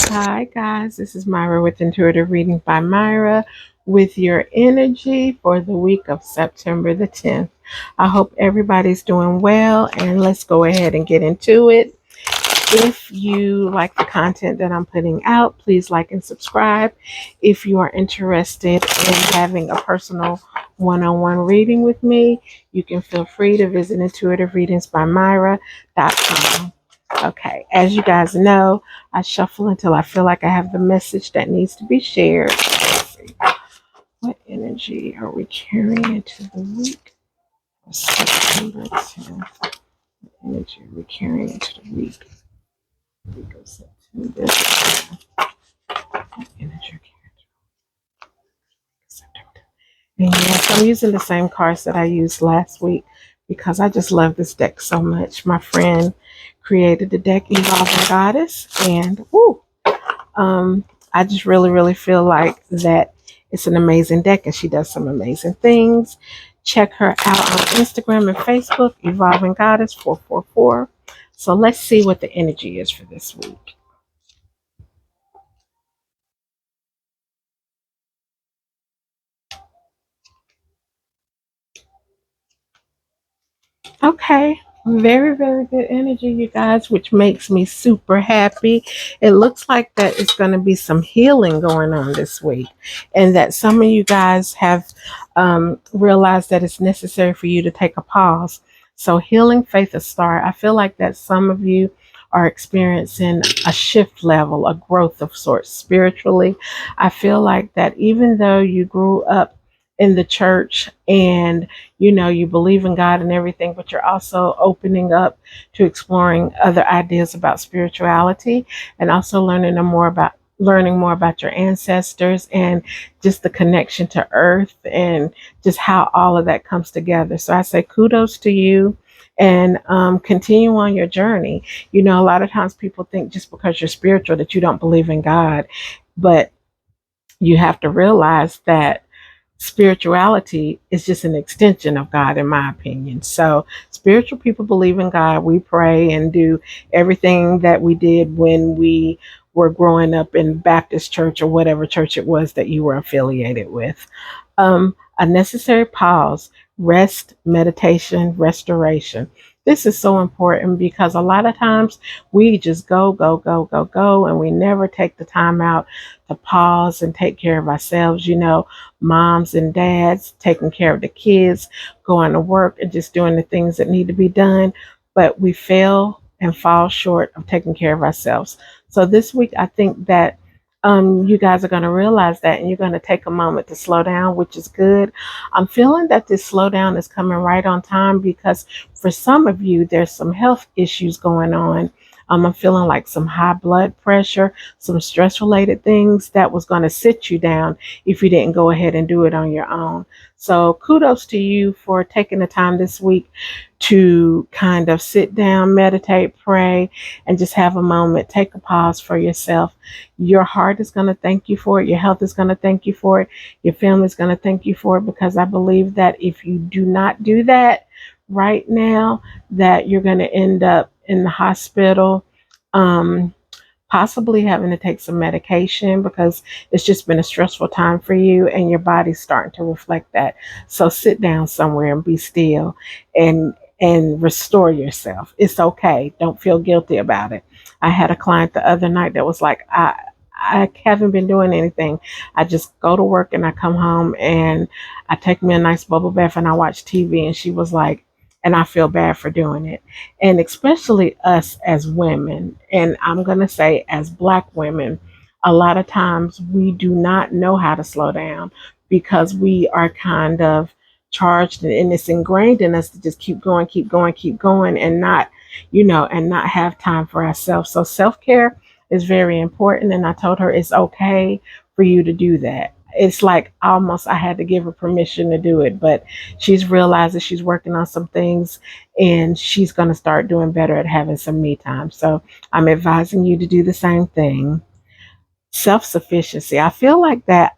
Hi, guys. This is Myra with Intuitive Reading by Myra with your energy for the week of September the 10th. I hope everybody's doing well, and let's go ahead and get into it. If you like the content that I'm putting out, please like and subscribe. If you are interested in having a personal one on one reading with me, you can feel free to visit intuitivereadingsbymyra.com. Okay, as you guys know, I shuffle until I feel like I have the message that needs to be shared. Let's see. What energy are we carrying into the week of September 10th? What energy are we carrying into the week of September 10th? What energy are we carrying into September 10th? And yes, I'm using the same cards that I used last week because I just love this deck so much. My friend created the deck Evolving Goddess, and woo, Um, I just really feel like that it's an amazing deck and she does some amazing things. Check her out on Instagram and Facebook, Evolving Goddess 444. So let's see what the energy is for this week. Okay. Very good energy, you guys, which makes me super happy. It looks like that it's going to be some healing going on this week, and that some of you guys have realized that it's necessary for you to take a pause. So, healing faith a start. I feel like that some of you are experiencing a shift level, a growth of sorts spiritually. I feel like that even though you grew up in the church and you believe in God and everything, but you're also opening up to exploring other ideas about spirituality and also learning more about your ancestors and just the connection to earth and just how all of that comes together. So I say kudos to you, and continue on your journey. A lot of times people think just because you're spiritual that you don't believe in God, but you have to realize that spirituality is just an extension of God, in my opinion. So, spiritual people believe in God. We pray and do everything that we did when we were growing up in Baptist church or whatever church it was that you were affiliated with. A necessary pause, rest, meditation, restoration. This is so important because a lot of times we just go, and we never take the time out to pause and take care of ourselves. Moms and dads taking care of the kids, going to work and just doing the things that need to be done, but we fail and fall short of taking care of ourselves. So this week, I think that you guys are going to realize that, and you're going to take a moment to slow down, which is good. I'm feeling that this slowdown is coming right on time because for some of you, there's some health issues going on. I'm feeling like some high blood pressure, some stress related things that was going to sit you down if you didn't go ahead and do it on your own. So kudos to you for taking the time this week to kind of sit down, meditate, pray, and just have a moment, take a pause for yourself. Your heart is going to thank you for it. Your health is going to thank you for it. Your family is going to thank you for it, because I believe that if you do not do that right now, that you're going to end up in the hospital, um, possibly having to take some medication because it's just been a stressful time for you and your body's starting to reflect that. So sit down somewhere and be still and restore yourself. It's okay. Don't feel guilty about it. I had a client the other night that was like, I haven't been doing anything. I just go to work and I come home and I take me a nice bubble bath and I watch TV. And she was like, and I feel bad for doing it. And especially us as women, and I'm going to say as Black women, a lot of times we do not know how to slow down because we are kind of charged, and it's ingrained in us to just keep going and not, and not have time for ourselves. So self care is very important. And I told her it's okay for you to do that. It's like almost I had to give her permission to do it, but she's realized that she's working on some things and she's going to start doing better at having some me time. So I'm advising you to do the same thing. Self sufficiency. I feel like that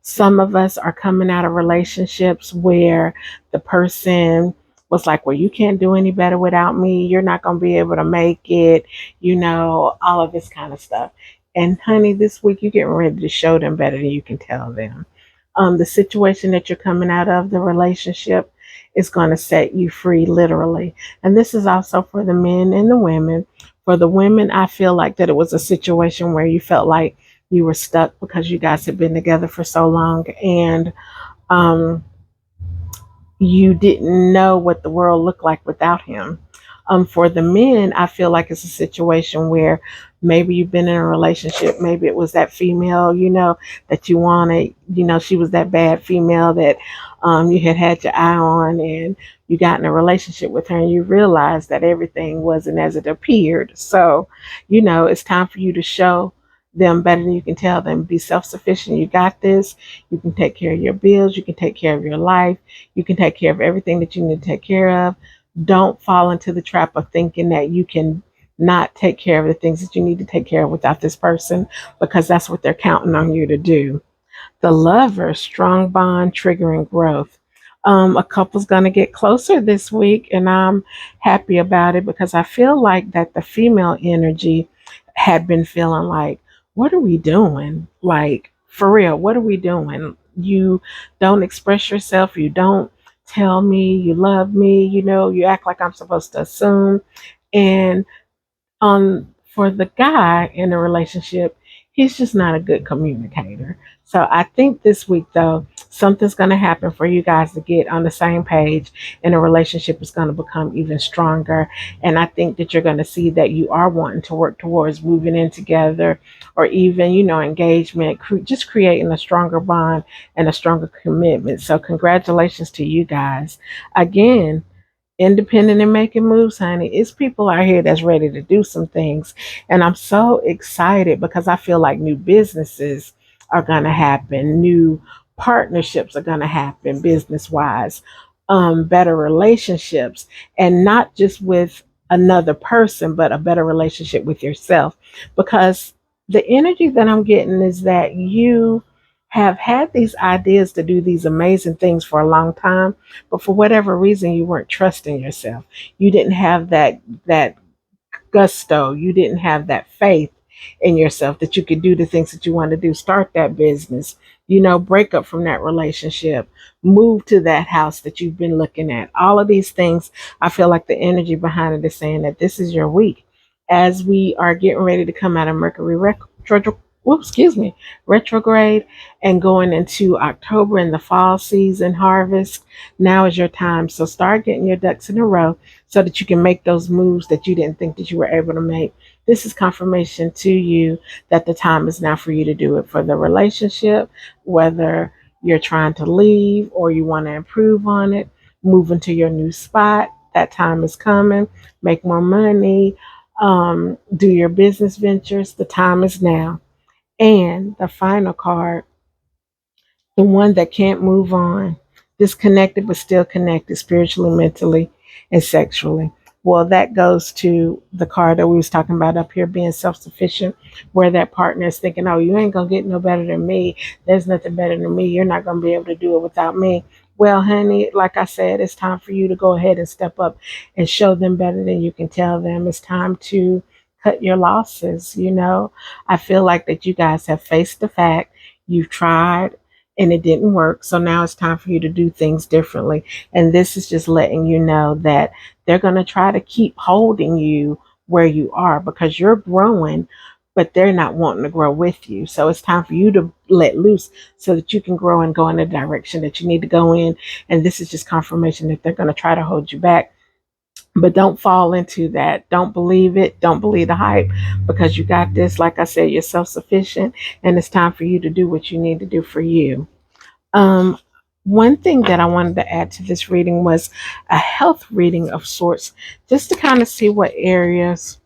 some of us are coming out of relationships where the person was like, well, you can't do any better without me. You're not going to be able to make it, all of this kind of stuff. And honey, this week you're getting ready to show them better than you can tell them. The situation that you're coming out of, the relationship, is going to set you free, literally. And this is also for the men and the women. For the women, I feel like that it was a situation where you felt like you were stuck because you guys had been together for so long, and um, you didn't know what the world looked like without him. For the men, I feel like it's a situation where maybe you've been in a relationship. Maybe it was that female, that you wanted. She was that bad female that you had your eye on, and you got in a relationship with her, and you realized that everything wasn't as it appeared. So, it's time for you to show them better than you can tell them. Be self sufficient. You got this. You can take care of your bills. You can take care of your life. You can take care of everything that you need to take care of. Don't fall into the trap of thinking that you can not take care of the things that you need to take care of without this person, because that's what they're counting on you to do. The Lover, strong bond, triggering growth. A couple's going to get closer this week, and I'm happy about it because I feel like that the female energy had been feeling like, what are we doing? Like, for real, what are we doing? You don't express yourself. You don't tell me you love me. You act like I'm supposed to assume. And for the guy in a relationship, he's just not a good communicator. So I think this week, though, something's going to happen for you guys to get on the same page, and a relationship is going to become even stronger. And I think that you're going to see that you are wanting to work towards moving in together, or even, engagement, just creating a stronger bond and a stronger commitment. So congratulations to you guys. Again, independent and making moves, honey. It's people out here that's ready to do some things. And I'm so excited because I feel like new businesses are going to happen, new partnerships are going to happen business wise, better relationships, and not just with another person, but a better relationship with yourself. Because the energy that I'm getting is that you have had these ideas to do these amazing things for a long time, but for whatever reason you weren't trusting yourself. You didn't have that gusto. You didn't have that faith in yourself that you could do the things that you want to do. Start that business, break up from that relationship, move to that house that you've been looking at. All of these things, I feel like the energy behind it is saying that this is your week. As we are getting ready to come out of Mercury retrograde, and going into October in the fall season harvest, now is your time. So start getting your ducks in a row so that you can make those moves that you didn't think that you were able to make. This is confirmation to you that the time is now for you to do it for the relationship, whether you're trying to leave or you want to improve on it, move into your new spot. That time is coming. Make more money, do your business ventures. The time is now. And the final card, the one that can't move on, disconnected but still connected spiritually, mentally, and sexually. Well, that goes to the card that we was talking about up here, being self-sufficient, where that partner is thinking, oh, you ain't gonna get no better than me. There's nothing better than me. You're not gonna be able to do it without me. Well, honey, like I said, it's time for you to go ahead and step up and show them better than you can tell them. It's time to cut your losses. I feel like that you guys have faced the fact you've tried and it didn't work. So now it's time for you to do things differently. And this is just letting you know that they're going to try to keep holding you where you are because you're growing, but they're not wanting to grow with you. So it's time for you to let loose so that you can grow and go in the direction that you need to go in. And this is just confirmation that they're going to try to hold you back. But don't fall into that. Don't believe it. Don't believe the hype because you got this. Like I said, you're self sufficient and it's time for you to do what you need to do for you. Um, One thing that I wanted to add to this reading was a health reading of sorts, just to kind of see what areas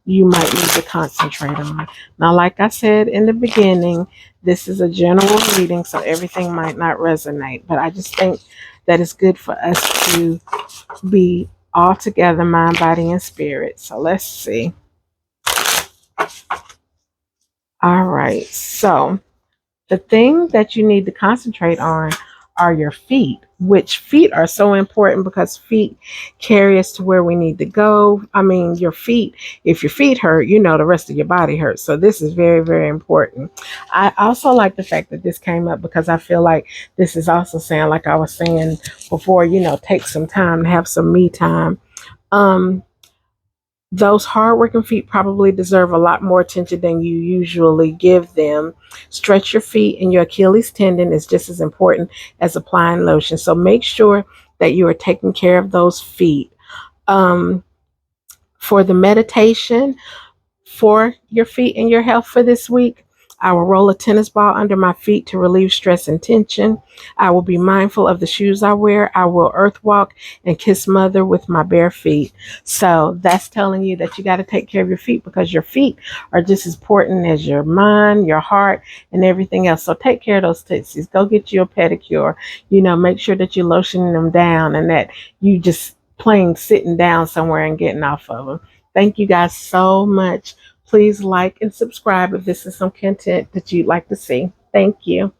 you might need to concentrate on. Now, like I said in the beginning, this is a general reading, so everything might not resonate, but I just think that it's good for us to be all together, mind, body, and spirit. So let's see. All right. So the thing that you need to concentrate on are your feet. which feet are so important because feet carry us to where we need to go. I mean, your feet, if your feet hurt, you know the rest of your body hurts. So this is very, very important. I also like the fact that this came up because I feel like this is also saying, like I was saying before, take some time to have some me time. Um, those hardworking feet probably deserve a lot more attention than you usually give them. Stretch your feet, and your Achilles tendon is just as important as applying lotion. So make sure that you are taking care of those feet. Um, for the meditation, for your feet and your health for this week, I will roll a tennis ball under my feet to relieve stress and tension. I will be mindful of the shoes I wear. I will earth walk and kiss mother with my bare feet. So that's telling you that you got to take care of your feet because your feet are just as important as your mind, your heart, and everything else. So take care of those tootsies. Go get you a pedicure. Make sure that you're lotioning them down and that you just plain sitting down somewhere and getting off of them. Thank you guys so much. Please like and subscribe if this is some content that you'd like to see. Thank you.